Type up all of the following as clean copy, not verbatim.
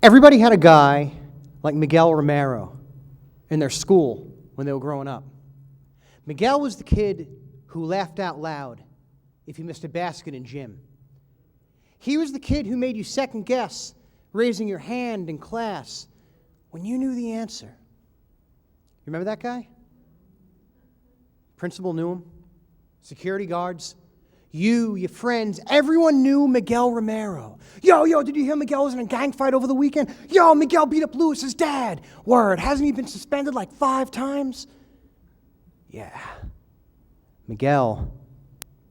Everybody had a guy like Miguel Romero in their school when they were growing up. Miguel was the kid who laughed out loud if you missed a basket in gym. He was the kid who made you second guess raising your hand in class when you knew the answer. You remember that guy? Principal knew him. Security guards. You, your friends, everyone knew Miguel Romero. Yo, did you hear Miguel was in a gang fight over the weekend? Yo, Miguel beat up Lewis's dad. Word, hasn't he been suspended like 5 times? Yeah. Miguel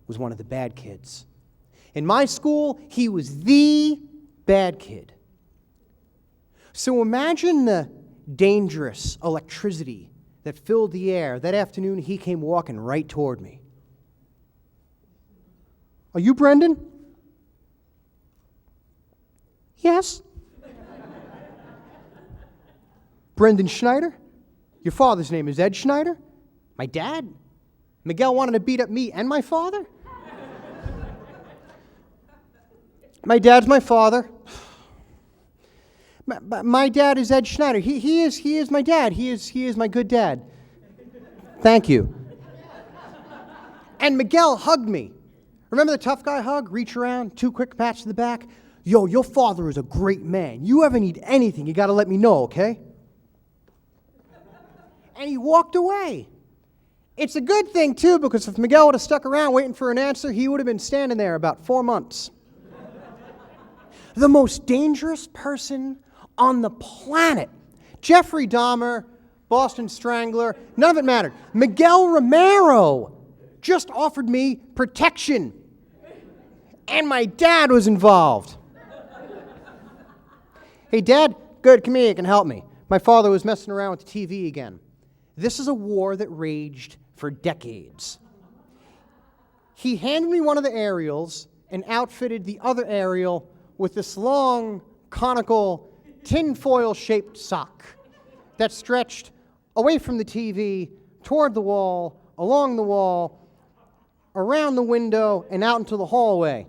was one of the bad kids. In my school, he was the bad kid. So imagine the dangerous electricity that filled the air. That afternoon, he came walking right toward me. Are you Brendyn? Yes. Brendyn Scheneider? Your father's name is Ed Schneider? My dad? Miguel wanted to beat up me and my father? My dad's my father. My dad is Ed Schneider. He is my dad. He is my good dad. Thank you. And Miguel hugged me. Remember the tough guy hug? Reach around, 2 quick pats to the back. Yo, your father is a great man. You ever need anything, you got to let me know, okay? And he walked away. It's a good thing, too, because if Miguel would have stuck around waiting for an answer, he would have been standing there about 4 months. The most dangerous person on the planet. Jeffrey Dahmer, Boston Strangler, none of it mattered. Miguel Romero just offered me protection. And my dad was involved. Hey, Dad, good, come here, you can help me. My father was messing around with the TV again. This is a war that raged for decades. He handed me one of the aerials and outfitted the other aerial with this long, conical, tinfoil-shaped sock that stretched away from the TV, toward the wall, along the wall, around the window, and out into the hallway.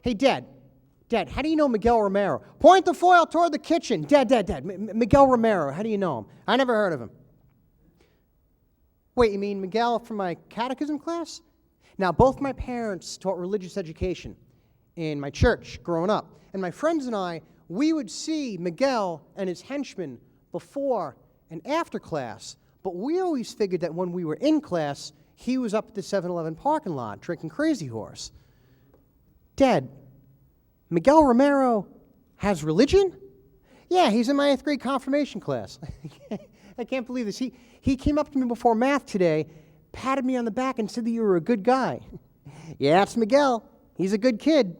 Hey, Dad, how do you know Miguel Romero? Point the foil toward the kitchen. Dad, Miguel Romero, how do you know him? I never heard of him. Wait, you mean Miguel from my catechism class? Now, both my parents taught religious education in my church growing up. And my friends and I, we would see Miguel and his henchmen before and after class. But we always figured that when we were in class, he was up at the 7-Eleven parking lot drinking Crazy Horse. Dad, Miguel Romero has religion? Yeah, he's in my 8th grade confirmation class. I can't believe this. He came up to me before math today, patted me on the back and said that you were a good guy. Yeah, it's Miguel. He's a good kid.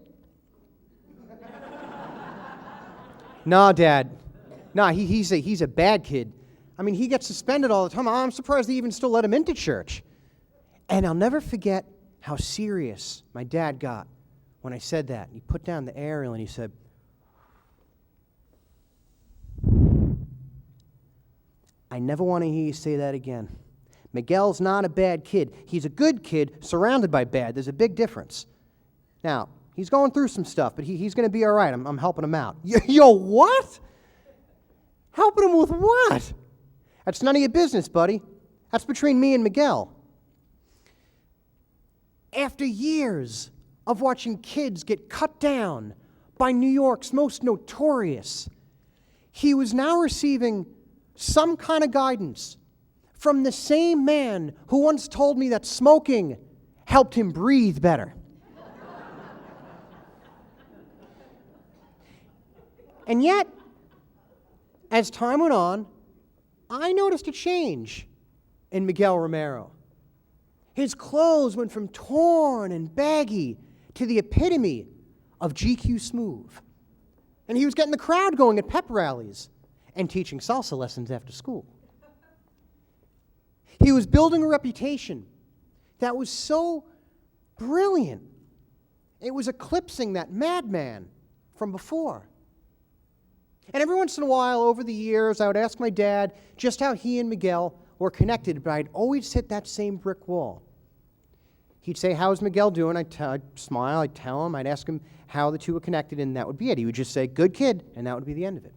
No, Dad. No, he's a bad kid. I mean, he gets suspended all the time. I'm surprised they even still let him into church. And I'll never forget how serious my dad got when I said that. He put down the aerial and he said, I never want to hear you say that again. Miguel's not a bad kid. He's a good kid surrounded by bad. There's a big difference. Now, he's going through some stuff, but he's going to be all right. I'm helping him out. Yo, what? Helping him with what? That's none of your business, buddy. That's between me and Miguel. After years of watching kids get cut down by New York's most notorious, he was now receiving some kind of guidance from the same man who once told me that smoking helped him breathe better. And yet, as time went on, I noticed a change in Miguel Romero. His clothes went from torn and baggy to the epitome of GQ smooth. And he was getting the crowd going at pep rallies and teaching salsa lessons after school. He was building a reputation that was so brilliant, it was eclipsing that madman from before. And every once in a while, over the years, I would ask my dad just how he and Miguel were connected, but I'd always hit that same brick wall. He'd say, how's Miguel doing? I'd smile, I'd tell him, I'd ask him how the two were connected, and that would be it. He would just say, good kid, and that would be the end of it.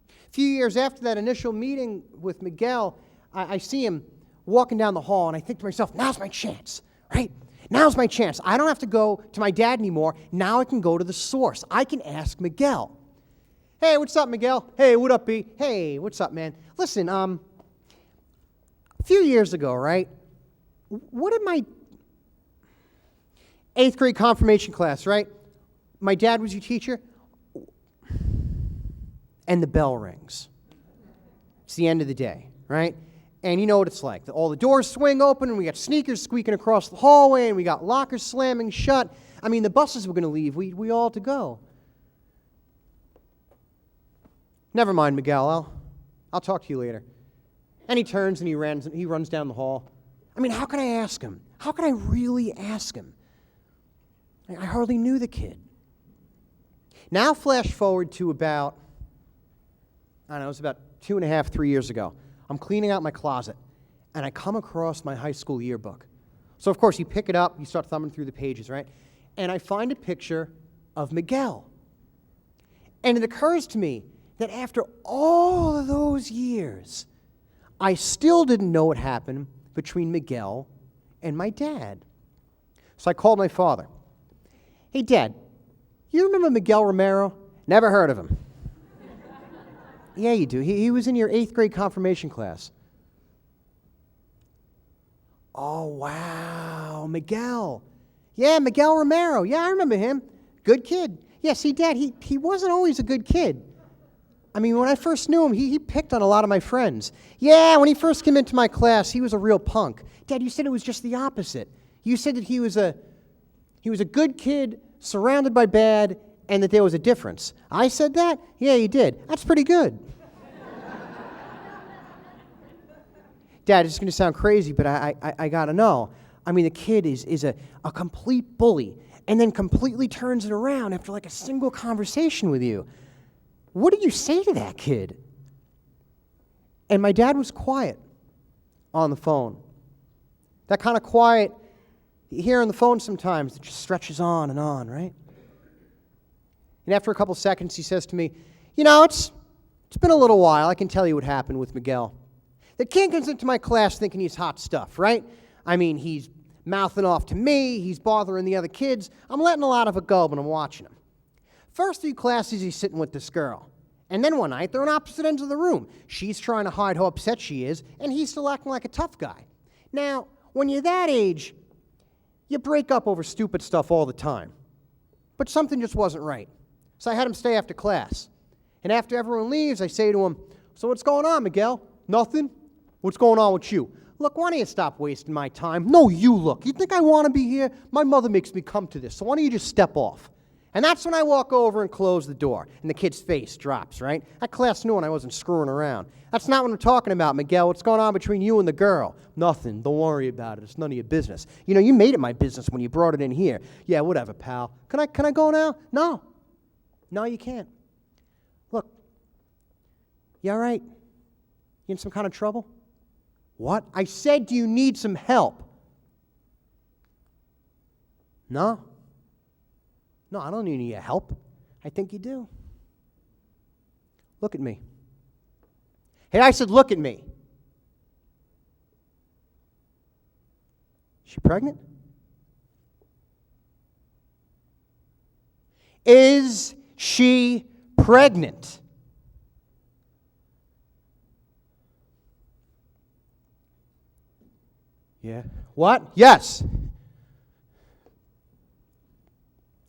A few years after that initial meeting with Miguel, I see him walking down the hall, and I think to myself, now's my chance, right? Now's my chance. I don't have to go to my dad anymore. Now I can go to the source. I can ask Miguel. Hey, what's up, Miguel? Hey, what up, B? Hey, what's up, man? Listen, a few years ago, right? What did my 8th grade confirmation class, right? My dad was your teacher. And the bell rings. It's the end of the day, right? And you know what it's like. All the doors swing open, and we got sneakers squeaking across the hallway, and we got lockers slamming shut. I mean, the buses were going to leave. We all had to go. Never mind, Miguel. I'll talk to you later. And he turns and he runs down the hall. I mean, how can I ask him? How can I really ask him? I hardly knew the kid. Now flash forward to about, I don't know, it was about 2.5, 3 years ago. I'm cleaning out my closet, and I come across my high school yearbook. So, of course, you pick it up, you start thumbing through the pages, right? And I find a picture of Miguel. And it occurs to me that after all of those years, I still didn't know what happened between Miguel and my dad. So I called my father. Hey, Dad, you remember Miguel Romero? Never heard of him. Yeah, you do. He was in your 8th grade confirmation class. Oh, wow, Miguel. Yeah, Miguel Romero. Yeah, I remember him. Good kid. Yeah, see, Dad, he wasn't always a good kid. I mean, when I first knew him, he picked on a lot of my friends. Yeah, when he first came into my class, he was a real punk. Dad, you said it was just the opposite. You said that he was a good kid surrounded by bad, and that there was a difference. I said that? Yeah, you did. That's pretty good. Dad, it's going to sound crazy, but I got to know. I mean, the kid is a complete bully, and then completely turns it around after like a single conversation with you. What did you say to that kid? And my dad was quiet on the phone. That kind of quiet you hear on the phone sometimes, it just stretches on, right? And after a couple seconds, he says to me, you know, it's been a little while. I can tell you what happened with Miguel. The kid comes into my class thinking he's hot stuff, right? I mean, he's mouthing off to me. He's bothering the other kids. I'm letting a lot of it go, but I'm watching him. First few classes, he's sitting with this girl. And then one night, they're on opposite ends of the room. She's trying to hide how upset she is, and he's still acting like a tough guy. Now, when you're that age, you break up over stupid stuff all the time. But something just wasn't right. So I had him stay after class. And after everyone leaves, I say to him, so what's going on, Miguel? Nothing? What's going on with you? Look, why don't you stop wasting my time? No, you look. You think I want to be here? My mother makes me come to this, so why don't you just step off? And that's when I walk over and close the door, and the kid's face drops, right? That class knew I wasn't screwing around. That's not what I'm talking about, Miguel. What's going on between you and the girl? Nothing. Don't worry about it. It's none of your business. You know, you made it my business when you brought it in here. Yeah, whatever, pal. Can I go now? No. No, you can't. Look, you all right? You in some kind of trouble? What? I said, do you need some help? No. No, I don't need any help. I think you do. Look at me. Hey, I said, look at me. Is she pregnant? Is she pregnant? Yeah. What? Yes.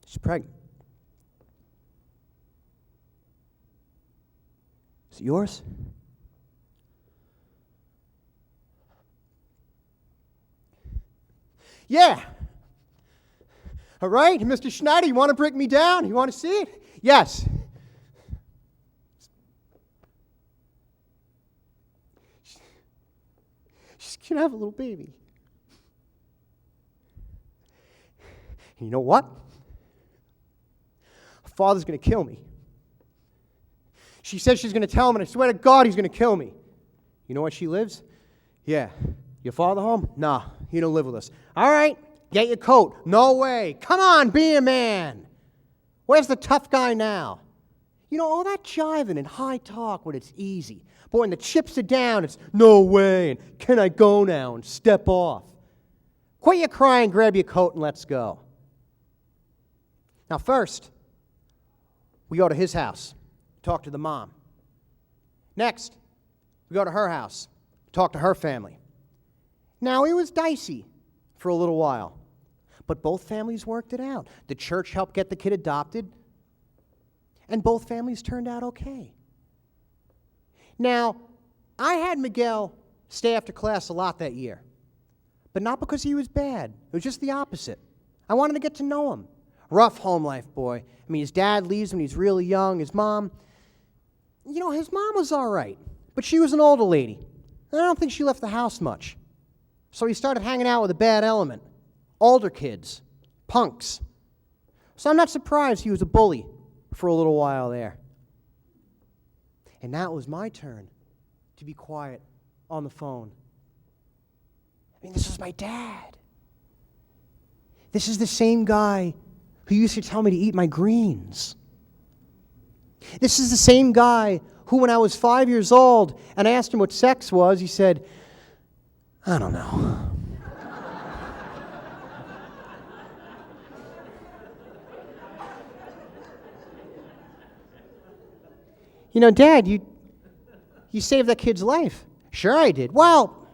She's pregnant. Is it yours? Yeah. All right, Mr. Schneider, you want to break me down? You want to see it? Yes. She's going to have a little baby. And you know what? Her father's going to kill me. She says she's going to tell him, and I swear to God he's going to kill me. You know where she lives? Yeah. Your father home? Nah, you don't live with us. All right, get your coat. No way. Come on, be a man. Where's the tough guy now? You know, all that jiving and high talk when it's easy. But when the chips are down, it's no way, and can I go now, and step off. Quit your crying, grab your coat, and let's go. Now first, we go to his house, talk to the mom. Next, we go to her house, talk to her family. Now, it was dicey for a little while, but both families worked it out. The church helped get the kid adopted, and both families turned out okay. Now, I had Miguel stay after class a lot that year, but not because he was bad. It was just the opposite. I wanted to get to know him. Rough home life, boy. I mean, his dad leaves when he's really young. His mom, his mom was all right, but she was an older lady, and I don't think she left the house much. So he started hanging out with a bad element, older kids, punks. So I'm not surprised he was a bully for a little while there. And now it was my turn to be quiet on the phone. I mean, this was my dad. This is the same guy who used to tell me to eat my greens. This is the same guy who, when I was 5 years old and I asked him what sex was, he said, I don't know. Dad, you saved that kid's life. Sure I did. Well,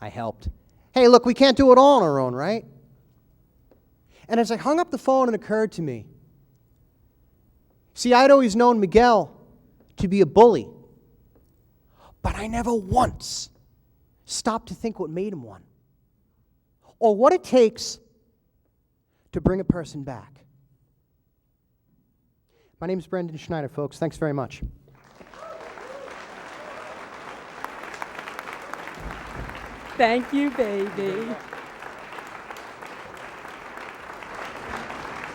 I helped. Hey, look, we can't do it all on our own, right? And as I hung up the phone, it occurred to me. See, I'd always known Miguel to be a bully, but I never once stopped to think what made him one, or what it takes to bring a person back. My name is Brendyn Scheneider, folks. Thanks very much. Thank you, baby.